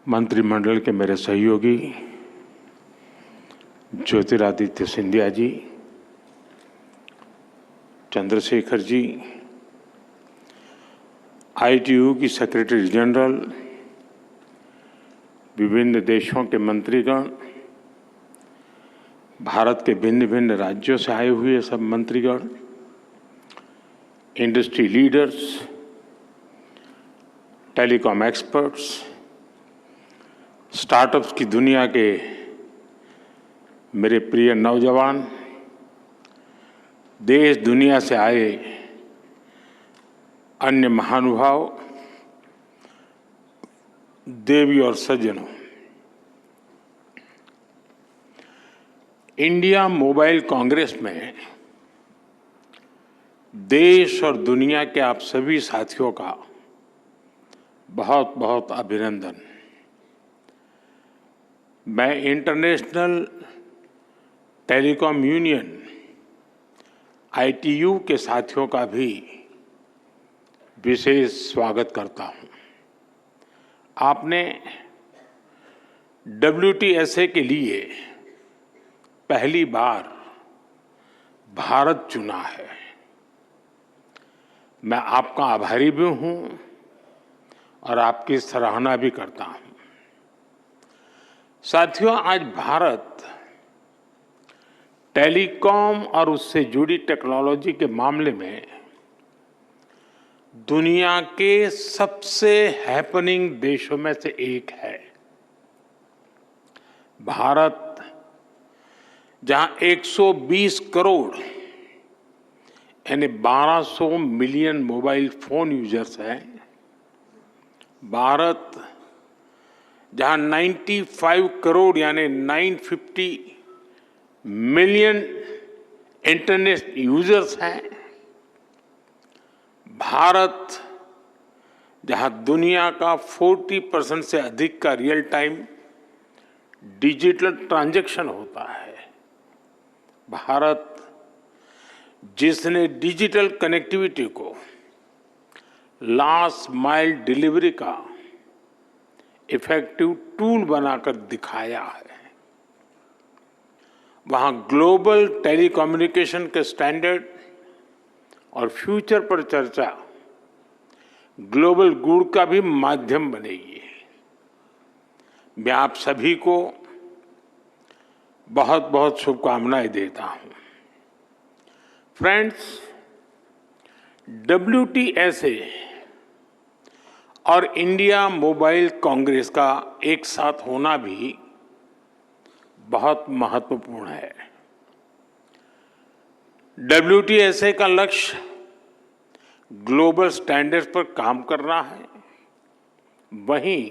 मंत्रिमंडल के मेरे सहयोगी ज्योतिरादित्य सिंधिया जी, चंद्रशेखर जी, ITU की सेक्रेटरी जनरल, विभिन्न देशों के मंत्रीगण, भारत के भिन्न भिन्न राज्यों से आए हुए सब मंत्रीगण, industry leaders, telecom experts, startups की दुनिया के मेरे प्रिय नौजवान, देश दुनिया से आए अन्य महानुभाव, देवी और सज्जनों, इंडिया मोबाइल कांग्रेस में देश और दुनिया के आप सभी साथियों का बहुत बहुत अभिनंदन। मैं इंटरनेशनल टेलीकॉम यूनियन ITU के साथियों का भी विशेष स्वागत करता हूं। आपने WTSA के लिए पहली बार भारत चुना है। मैं आपका आभारी भी हूं और आपकी सराहना भी करता हूं। साथियों, आज भारत टेलीकॉम और उससे जुड़ी टेक्नोलॉजी के मामले में दुनिया के सबसे हैपनिंग देशों में से एक है। भारत, जहां 120 करोड़ यानी 1200 मिलियन मोबाइल फोन यूजर्स हैं, भारत जहां 95 करोड़ यानी 950 मिलियन इंटरनेट यूजर्स हैं, भारत जहां दुनिया का 40% से अधिक का रियल टाइम डिजिटल ट्रांजैक्शन होता है, भारत जिसने डिजिटल कनेक्टिविटी को लास्ट माइल डिलीवरी का इफेक्टिव टूल बनाकर दिखाया है, वहां ग्लोबल टेलीकम्युनिकेशन के स्टैंडर्ड और फ्यूचर पर चर्चा ग्लोबल गुड का भी माध्यम बनेगी। मैं आप सभी को बहुत बहुत शुभकामनाएं देता हूं। फ्रेंड्स, WTSA और इंडिया मोबाइल कांग्रेस का एक साथ होना भी बहुत महत्वपूर्ण है। WTSA का लक्ष्य ग्लोबल स्टैंडर्ड्स पर काम करना है, वहीं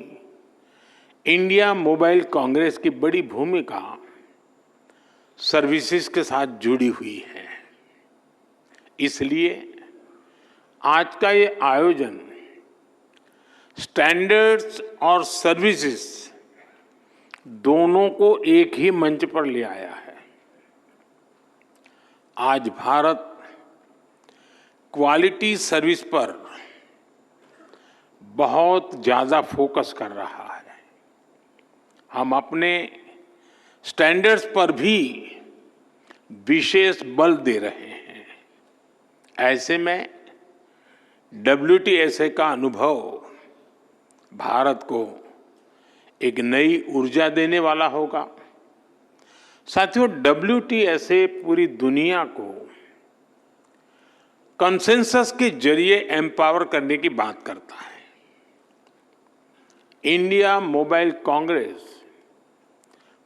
इंडिया मोबाइल कांग्रेस की बड़ी भूमिका सर्विसेज के साथ जुड़ी हुई है। इसलिए आज का ये आयोजन स्टैंडर्ड्स और सर्विसेज दोनों को एक ही मंच पर ले आया है। आज भारत क्वालिटी सर्विस पर बहुत ज्यादा फोकस कर रहा है। हम अपने स्टैंडर्ड्स पर भी विशेष बल दे रहे हैं। ऐसे में WTSA का अनुभव भारत को एक नई ऊर्जा देने वाला होगा। साथियों, WTSA पूरी दुनिया को कंसेंसस के जरिए एम्पावर करने की बात करता है। इंडिया मोबाइल कांग्रेस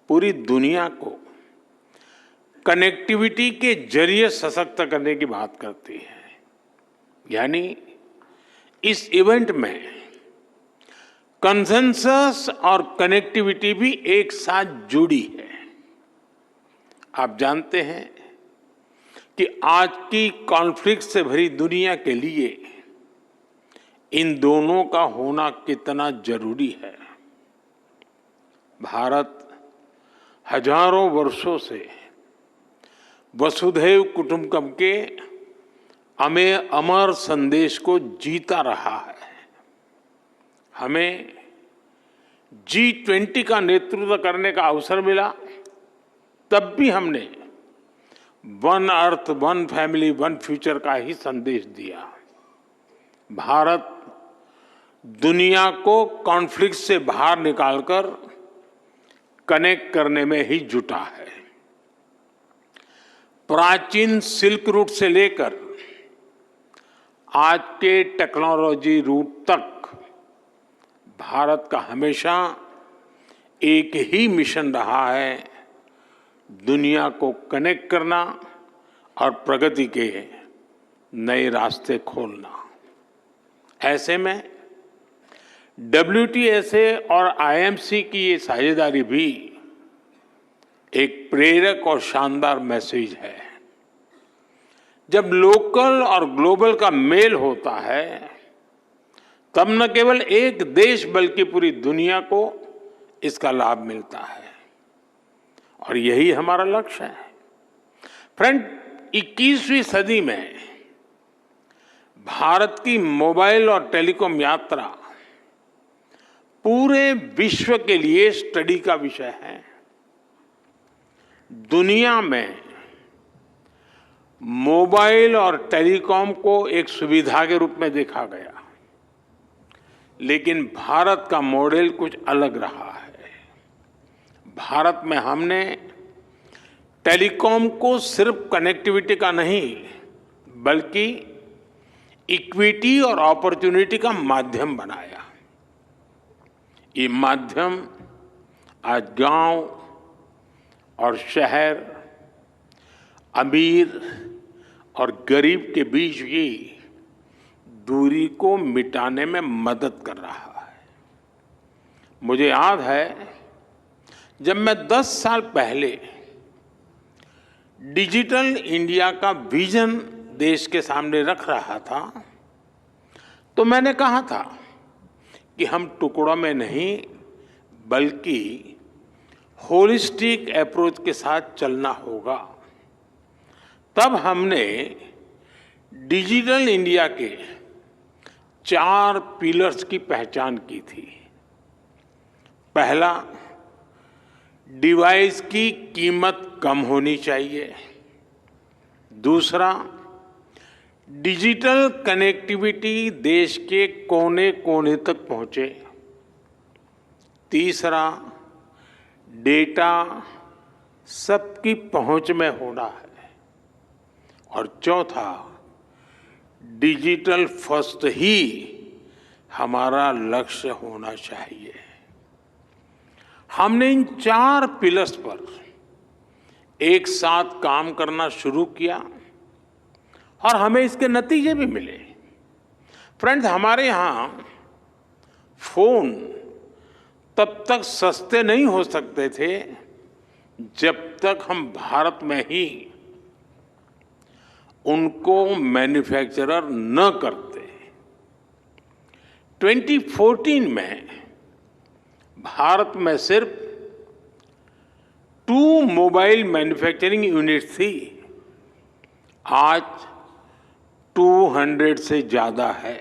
पूरी दुनिया को कनेक्टिविटी के जरिए सशक्त करने की बात करती है। यानी इस इवेंट में कंसेंसस और कनेक्टिविटी भी एक साथ जुड़ी है। आप जानते हैं कि आज की कॉन्फ्लिक्ट से भरी दुनिया के लिए इन दोनों का होना कितना जरूरी है। भारत हजारों वर्षों से वसुधैव कुटुंबकम के अमर संदेश को जीता रहा है। हमें G20 का नेतृत्व करने का अवसर मिला, तब भी हमने one earth, one family, one future का ही संदेश दिया। भारत दुनिया को कॉन्फ्लिक्ट से बाहर निकालकर कनेक्ट करने में ही जुटा है। प्राचीन सिल्क रूट से लेकर आज के टेक्नोलॉजी रूट तक भारत का हमेशा एक ही मिशन रहा है, दुनिया को कनेक्ट करना और प्रगति के नए रास्ते खोलना। ऐसे में WTSA और IMC की ये साझेदारी भी एक प्रेरक और शानदार मैसेज है। जब लोकल और ग्लोबल का मेल होता है, तब न केवल एक देश बल्कि पूरी दुनिया को इसका लाभ मिलता है, और यही हमारा लक्ष्य है। फ्रेंड, 21वीं सदी में भारत की मोबाइल और टेलीकॉम यात्रा पूरे विश्व के लिए स्टडी का विषय है। दुनिया में मोबाइल और टेलीकॉम को एक सुविधा के रूप में देखा गया, लेकिन भारत का मॉडल कुछ अलग रहा है। भारत में हमने टेलीकॉम को सिर्फ कनेक्टिविटी का नहीं, बल्कि इक्विटी और अपॉर्चुनिटी का माध्यम बनाया। ये माध्यम आज गांव और शहर, अमीर और गरीब के बीच की दूरी को मिटाने में मदद कर रहा है। मुझे याद है, जब मैं 10 साल पहले डिजिटल इंडिया का विजन देश के सामने रख रहा था, तो मैंने कहा था कि हम टुकड़ों में नहीं, बल्कि होलिस्टिक अप्रोच के साथ चलना होगा। तब हमने डिजिटल इंडिया के 4 पिलर्स की पहचान की थी। पहला, डिवाइस की कीमत कम होनी चाहिए। दूसरा, डिजिटल कनेक्टिविटी देश के कोने कोने तक पहुंचे। तीसरा, डेटा सबकी पहुंच में होना है। और चौथा, डिजिटल फर्स्ट ही हमारा लक्ष्य होना चाहिए। हमने इन 4 पिलर्स पर एक साथ काम करना शुरू किया और हमें इसके नतीजे भी मिले। फ्रेंड्स, हमारे यहाँ फोन तब तक सस्ते नहीं हो सकते थे जब तक हम भारत में ही उनको मैन्युफैक्चरर न करते। 2014 में भारत में सिर्फ 2 मोबाइल मैन्युफैक्चरिंग यूनिट थी, आज 200 से ज्यादा है।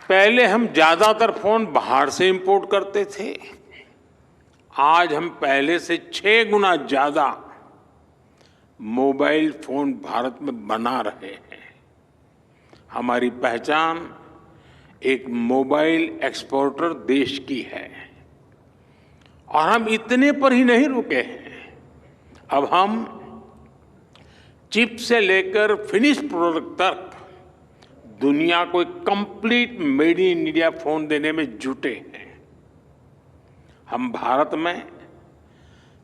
पहले हम ज्यादातर फोन बाहर से इंपोर्ट करते थे, आज हम पहले से 6 गुना ज्यादा मोबाइल फोन भारत में बना रहे हैं। हमारी पहचान एक मोबाइल एक्सपोर्टर देश की है, और हम इतने पर ही नहीं रुके हैं। अब हम चिप से लेकर फिनिश प्रोडक्ट तक दुनिया को एक complete made in India phone देने में जुटे हैं। हम भारत में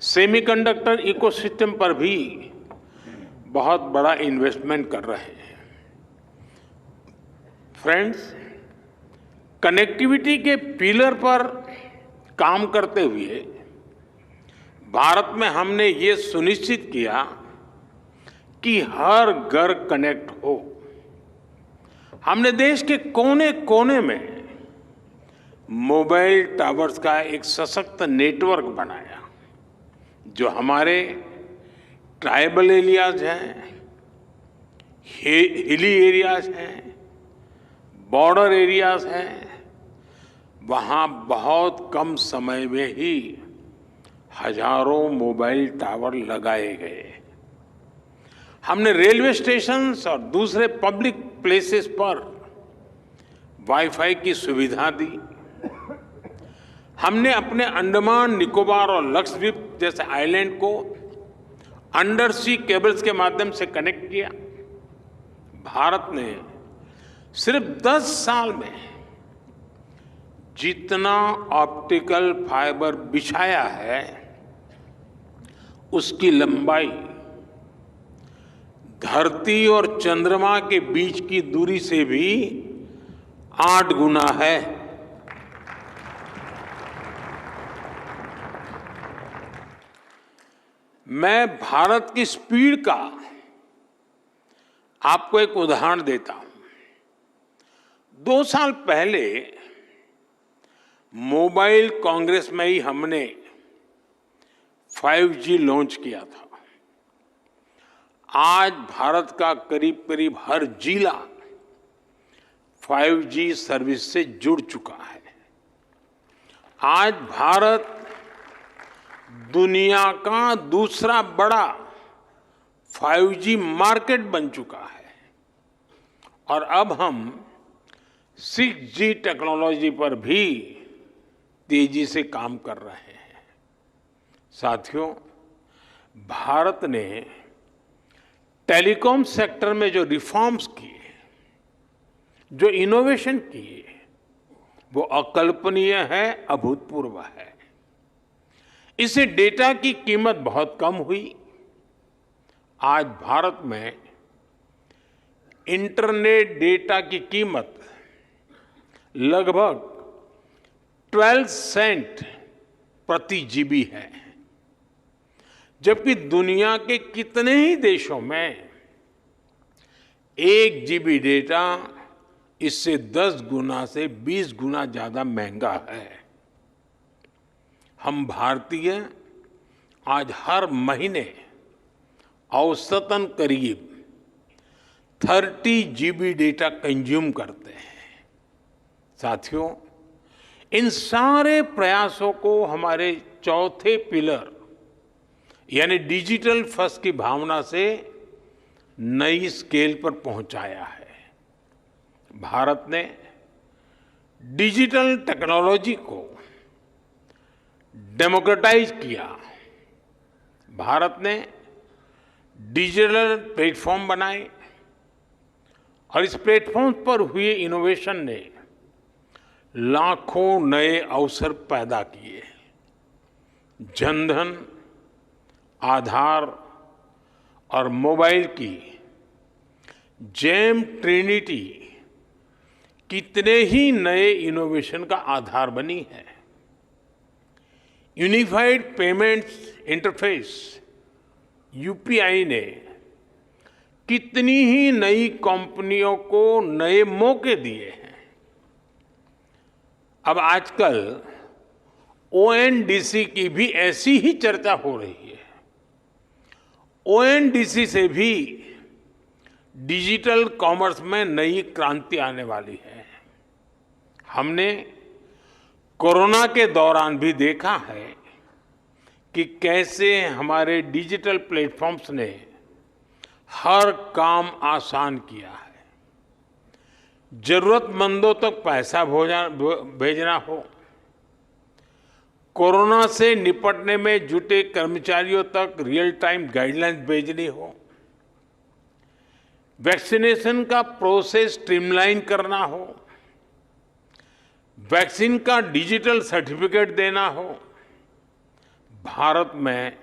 सेमीकंडक्टर इकोसिस्टम पर भी बहुत बड़ा इन्वेस्टमेंट कर रहे हैं। फ्रेंड्स, कनेक्टिविटी के पिलर पर काम करते हुए भारत में हमने ये सुनिश्चित किया कि हर घर कनेक्ट हो। हमने देश के कोने कोने में मोबाइल टावर्स का एक सशक्त नेटवर्क बनाया, जो हमारे ट्राइबल एरियाज हैं, हिली एरियाज हैं, बॉर्डर एरियाज हैं, वहां बहुत कम समय में ही हजारों मोबाइल टावर लगाए गए। हमने रेलवे स्टेशंस और दूसरे पब्लिक प्लेसेस पर वाईफाई की सुविधा दी। हमने अपने अंडमान निकोबार और लक्षद्वीप जैसे आइलैंड को अंडर सी केबल्स के माध्यम से कनेक्ट किया। भारत ने सिर्फ 10 साल में जितना ऑप्टिकल फाइबर बिछाया है, उसकी लंबाई धरती और चंद्रमा के बीच की दूरी से भी 8 गुना है। मैं भारत की स्पीड का आपको एक उदाहरण देता हूं। 2 साल पहले मोबाइल कांग्रेस में ही हमने 5G लॉन्च किया था। आज भारत का करीब करीब हर जिला 5G सर्विस से जुड़ चुका है। आज भारत दुनिया का दूसरा बड़ा 5G मार्केट बन चुका है और अब हम 6G टेक्नोलॉजी पर भी तेजी से काम कर रहे हैं। साथियों, भारत ने टेलीकॉम सेक्टर में जो रिफॉर्म्स किए, जो इनोवेशन किए, वो अकल्पनीय है, अभूतपूर्व है। इससे डेटा की कीमत बहुत कम हुई। आज भारत में इंटरनेट डेटा की कीमत लगभग 12 सेंट प्रति जीबी है, जबकि दुनिया के कितने ही देशों में 1 जीबी डेटा इससे 10 गुना से 20 गुना ज्यादा महंगा है। हम भारतीय आज हर महीने औसतन करीब 30 जीबी डेटा कंज्यूम करते हैं। साथियों, इन सारे प्रयासों को हमारे चौथे पिलर यानी डिजिटल फर्स्ट की भावना से नई स्केल पर पहुंचाया है। भारत ने डिजिटल टेक्नोलॉजी को डेमोक्रेटाइज किया। भारत ने डिजिटल प्लेटफॉर्म बनाए और इस प्लेटफॉर्म पर हुए इनोवेशन ने लाखों नए अवसर पैदा किए। जनधन, आधार और मोबाइल की जेम ट्रिनिटी कितने ही नए इनोवेशन का आधार बनी है। यूनिफाइड पेमेंट्स इंटरफेस यूपीआई ने कितनी ही नई कंपनियों को नए मौके दिए हैं। अब आजकल ओएनडीसी की भी ऐसी ही चर्चा हो रही है। ओएनडीसी से भी डिजिटल कॉमर्स में नई क्रांति आने वाली है। हमने कोरोना के दौरान भी देखा है कि कैसे हमारे डिजिटल प्लेटफॉर्म्स ने हर काम आसान किया है। जरूरतमंदों तक पैसा भेजना हो, कोरोना से निपटने में जुटे कर्मचारियों तक रियल टाइम गाइडलाइंस भेजनी हो, वैक्सीनेशन का प्रोसेस स्ट्रीमलाइन करना हो, वैक्सीन का डिजिटल सर्टिफिकेट देना हो, भारत में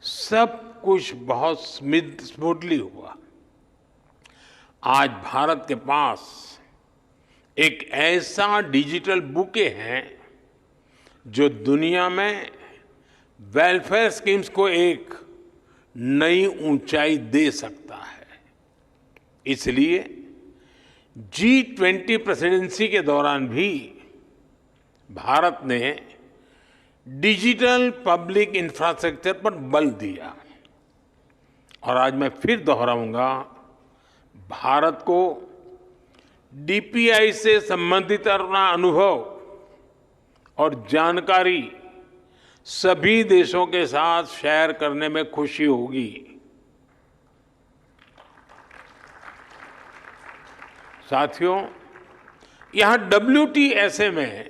सब कुछ बहुत स्मूथली हुआ। आज भारत के पास एक ऐसा डिजिटल बुके है जो दुनिया में वेलफेयर स्कीम्स को एक नई ऊंचाई दे सकता है। इसलिए G20 प्रेसिडेंसी के दौरान भी भारत ने डिजिटल पब्लिक इंफ्रास्ट्रक्चर पर बल दिया और आज मैं फिर दोहराऊंगा, भारत को डीपीआई से संबंधित अपना अनुभव और जानकारी सभी देशों के साथ शेयर करने में खुशी होगी। साथियों, यहां WTSA में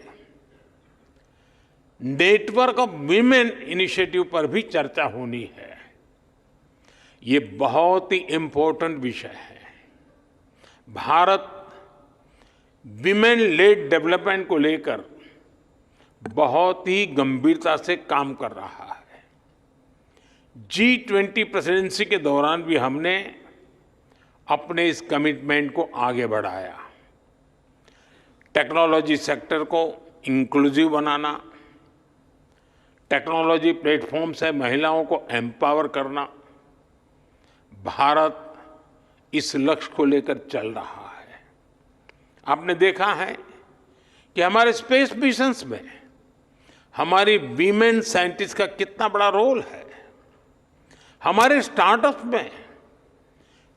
नेटवर्क ऑफ वीमेन इनिशिएटिव पर भी चर्चा होनी है। ये बहुत ही इम्पोर्टेंट विषय है। भारत विमेन लेड डेवलपमेंट को लेकर बहुत ही गंभीरता से काम कर रहा है। G20 प्रेसिडेंसी के दौरान भी हमने अपने इस कमिटमेंट को आगे बढ़ाया। टेक्नोलॉजी सेक्टर को इंक्लूसिव बनाना, टेक्नोलॉजी प्लेटफॉर्म से महिलाओं को एम्पावर करना, भारत इस लक्ष्य को लेकर चल रहा है। आपने देखा है कि हमारे स्पेस मिशंस में हमारी वीमेन साइंटिस्ट का कितना बड़ा रोल है। हमारे स्टार्टअप में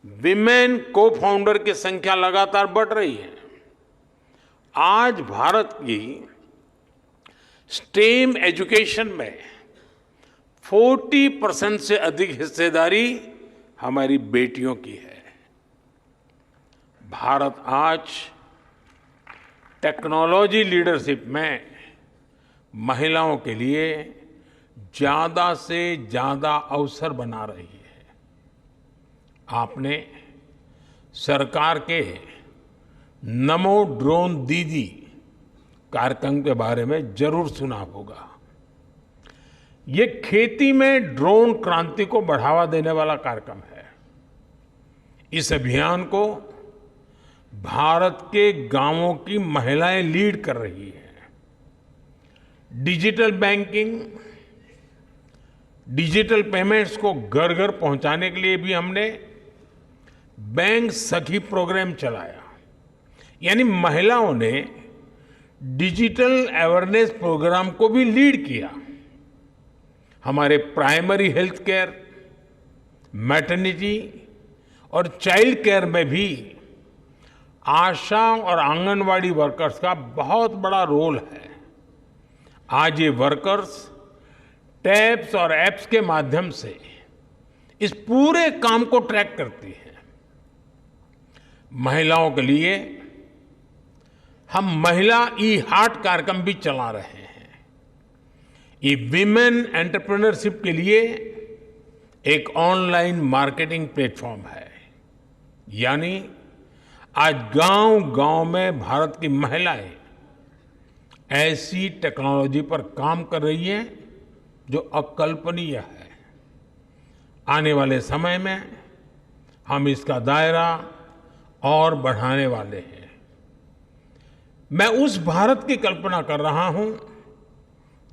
विमेन को फाउंडर की संख्या लगातार बढ़ रही है। आज भारत की स्टेम एजुकेशन में 40% से अधिक हिस्सेदारी हमारी बेटियों की है। भारत आज टेक्नोलॉजी लीडरशिप में महिलाओं के लिए ज्यादा से ज्यादा अवसर बना रही है। आपने सरकार के नमो ड्रोन दीदी कार्यक्रम के बारे में जरूर सुना होगा। ये खेती में ड्रोन क्रांति को बढ़ावा देने वाला कार्यक्रम है। इस अभियान को भारत के गांवों की महिलाएं लीड कर रही हैं। डिजिटल बैंकिंग, डिजिटल पेमेंट्स को घर घर पहुंचाने के लिए भी हमने बैंक सखी प्रोग्राम चलाया। यानी महिलाओं ने डिजिटल अवेयरनेस प्रोग्राम को भी लीड किया। हमारे प्राइमरी हेल्थ केयर, मैटरनिटी और चाइल्ड केयर में भी आशा और आंगनवाड़ी वर्कर्स का बहुत बड़ा रोल है। आज ये वर्कर्स टैब्स और ऐप्स के माध्यम से इस पूरे काम को ट्रैक करती हैं। महिलाओं के लिए हम महिला ई-हार्ट कार्यक्रम भी चला रहे हैं। ये विमेन एंटरप्रेन्योरशिप के लिए एक ऑनलाइन मार्केटिंग प्लेटफॉर्म है। यानी आज गांव-गांव में भारत की महिलाएं ऐसी टेक्नोलॉजी पर काम कर रही हैं जो अकल्पनीय है। आने वाले समय में हम इसका दायरा और बढ़ाने वाले हैं। मैं उस भारत की कल्पना कर रहा हूं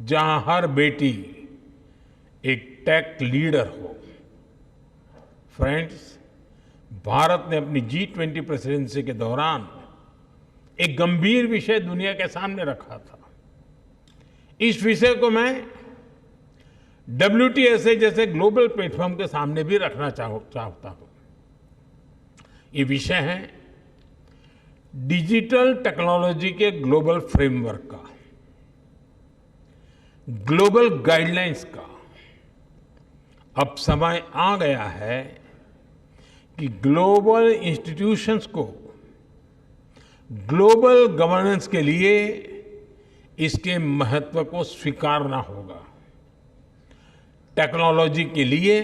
जहां हर बेटी एक टेक लीडर हो। फ्रेंड्स, भारत ने अपनी G20 प्रेसिडेंसी के दौरान एक गंभीर विषय दुनिया के सामने रखा था। इस विषय को मैं WTSA जैसे ग्लोबल प्लेटफॉर्म के सामने भी रखना चाहता हूं। ये विषय है डिजिटल टेक्नोलॉजी के ग्लोबल फ्रेमवर्क का, ग्लोबल गाइडलाइंस का। अब समय आ गया है कि ग्लोबल इंस्टीट्यूशंस को ग्लोबल गवर्नेंस के लिए इसके महत्व को स्वीकारना होगा। टेक्नोलॉजी के लिए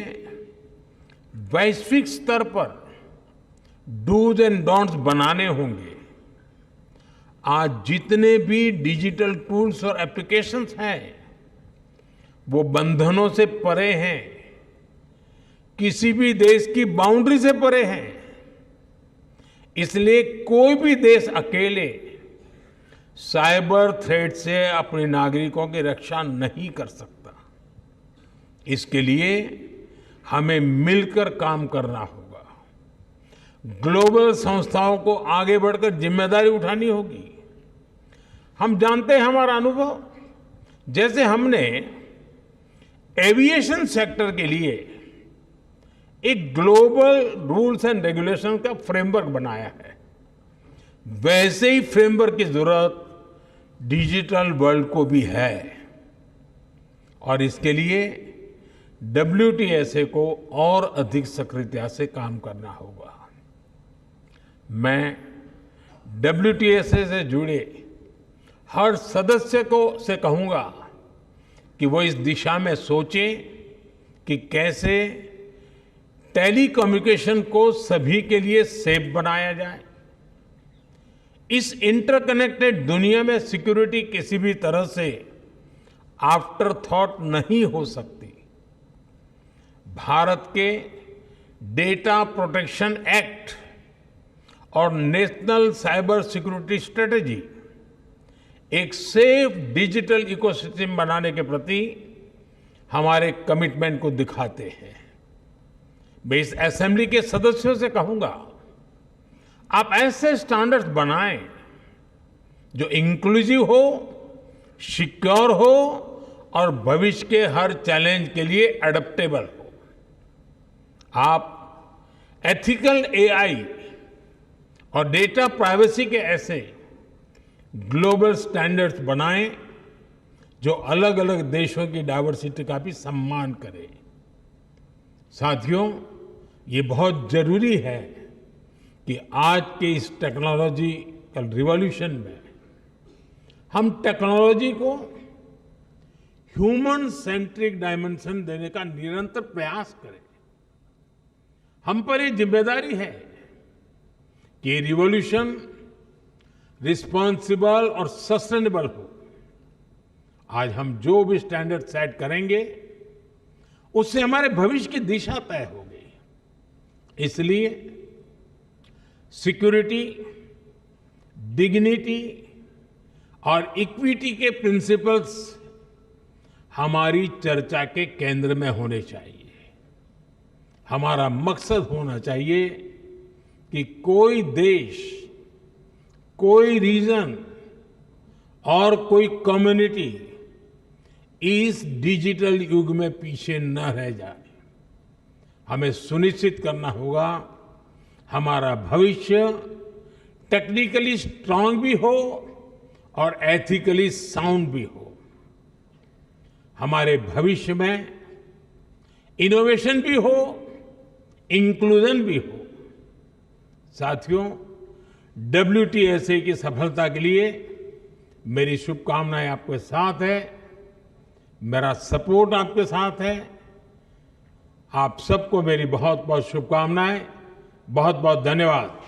वैश्विक स्तर पर डूज एंड डोंट्स बनाने होंगे। आज जितने भी डिजिटल टूल्स और एप्लीकेशंस हैं वो बंधनों से परे हैं, किसी भी देश की बाउंड्री से परे हैं। इसलिए कोई भी देश अकेले साइबर थ्रेट से अपने नागरिकों की रक्षा नहीं कर सकता। इसके लिए हमें मिलकर काम करना होगा। ग्लोबल संस्थाओं को आगे बढ़कर जिम्मेदारी उठानी होगी। हम जानते हैं हमारा अनुभव, जैसे हमने एविएशन सेक्टर के लिए एक ग्लोबल रूल्स एंड रेगुलेशन का फ्रेमवर्क बनाया है। वैसे ही फ्रेमवर्क की जरूरत डिजिटल वर्ल्ड को भी है और इसके लिए WTSA को और अधिक सक्रियता से काम करना होगा। मैं WTSA से जुड़े हर सदस्य को से कहूंगा कि वो इस दिशा में सोचें कि कैसे टेलीकम्युनिकेशन को सभी के लिए सेफ बनाया जाए। इस इंटरकनेक्टेड दुनिया में सिक्योरिटी किसी भी तरह से आफ्टर थॉट नहीं हो सकती। भारत के डेटा प्रोटेक्शन एक्ट और नेशनल साइबर सिक्योरिटी स्ट्रेटेजी एक सेफ डिजिटल इकोसिस्टम बनाने के प्रति हमारे कमिटमेंट को दिखाते हैं। मैं इस असेंबली के सदस्यों से कहूंगा, आप ऐसे स्टैंडर्ड्स बनाएं जो इंक्लूसिव हो, सिक्योर हो और भविष्य के हर चैलेंज के लिए एडेप्टेबल हो। आप एथिकल AI और डेटा प्राइवेसी के ऐसे ग्लोबल स्टैंडर्ड्स बनाएं जो अलग अलग देशों की डाइवर्सिटी का भी सम्मान करें। साथियों, ये बहुत जरूरी है कि आज के इस टेक्नोलॉजिकल रिवॉल्यूशन में हम टेक्नोलॉजी को ह्यूमन सेंट्रिक डायमेंशन देने का निरंतर प्रयास करें। हम पर ये जिम्मेदारी है कि ये रिवॉल्यूशन रिस्पॉन्सिबल और सस्टेनेबल हो। आज हम जो भी स्टैंडर्ड सेट करेंगे उससे हमारे भविष्य की दिशा तय होगी। इसलिए सिक्योरिटी, डिग्निटी और इक्विटी के प्रिंसिपल्स हमारी चर्चा के केंद्र में होने चाहिए। हमारा मकसद होना चाहिए कि कोई देश, कोई रीजन और कोई कम्युनिटी इस डिजिटल युग में पीछे न रह जाए। हमें सुनिश्चित करना होगा हमारा भविष्य टेक्निकली स्ट्रांग भी हो और एथिकली साउंड भी हो। हमारे भविष्य में इनोवेशन भी हो, इंक्लूजन भी हो। साथियों, WTSA की सफलता के लिए मेरी शुभकामनाएं आपके साथ है, मेरा सपोर्ट आपके साथ है। आप सबको मेरी बहुत बहुत शुभकामनाएं। बहुत बहुत धन्यवाद।